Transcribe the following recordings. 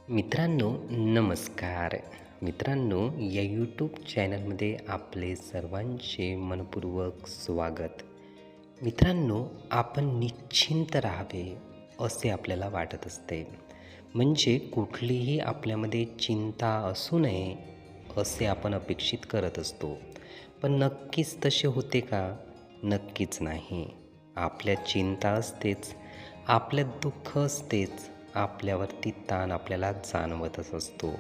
मित्रांनो, नमस्कार. मित्रांनो, या यूट्यूब चॅनलमध्ये आपले सर्वांचे मनपूर्वक स्वागत. मित्रांनो, आपण निश्चिंत राहावे असे आपल्याला वाटत असते. म्हणजे कुठलीही आपल्यामध्ये चिंता असू नये असे आपण अपेक्षित करत असतो. पण नक्कीच तसे होते का? नक्कीच नाही. आपल्या चिंता असतेच, आपल्यात दुःख असतेच, आपल्यावरती ताण आपल्याला जाणवतच असतो.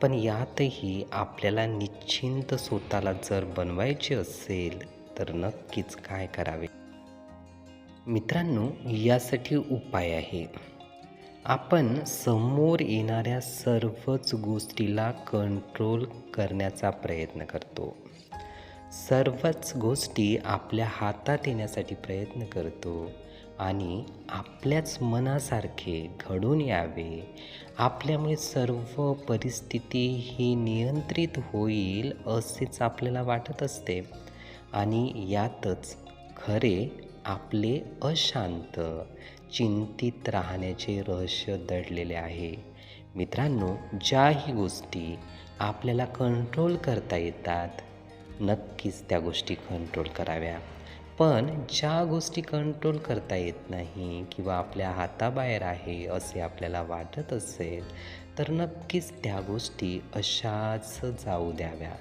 पण यातही आपल्याला निश्चिंत स्वतःला जर बनवायचे असेल तर नक्कीच काय करावे? मित्रांनो, यासाठी उपाय आहे. आपण समोर येणाऱ्या सर्वच गोष्टीला कंट्रोल करण्याचा प्रयत्न करतो. सर्वच गोष्टी आपल्या हातात येण्यासाठी प्रयत्न करतो आणि आपल्याच मनासारखे घडून यावे, आपल्यामुळे सर्व परिस्थिती ही नियंत्रित होईल असेच आपल्याला वाटत असते. आणि यातच खरे आपले अशांत, चिंतित राहण्याचे रहस्य दडलेले आहे. मित्रांनो, ज्याही गोष्टी आपल्याला कंट्रोल करता येतात, नक्कीच त्या गोष्टी कंट्रोल कराव्या. पण ज्या गोष्टी कंट्रोल करता येत नाही किंवा आपल्या हाताबाहेर आहे असे आपल्याला वाटत असेल, तर नक्कीच त्या गोष्टी अशाच जाऊ द्याव्या.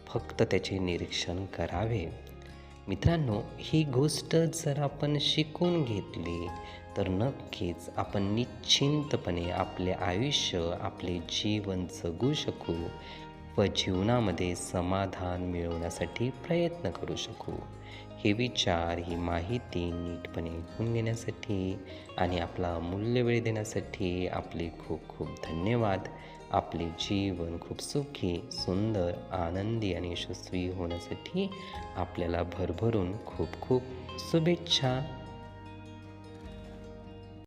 फक्त त्याचे निरीक्षण करावे. मित्रांनो, ही गोष्ट जर आपण शिकून घेतली तर नक्कीच आपण निश्चिंतपणे आपले आयुष्य, आपले जीवन जगू शकू व जीवनामध्ये समाधान मिळवण्यासाठी प्रयत्न करू शकू. हे विचार, ही माहिती नीटपणे ऐकून घेण्यासाठी आणि आपला अमूल्य वेळ देण्यासाठी आपले खूप खूप धन्यवाद. आपले जीवन खूप सुखी, सुंदर, आनंदी आणि यशस्वी होण्यासाठी आपल्याला भरभरून खूप खूप शुभेच्छा.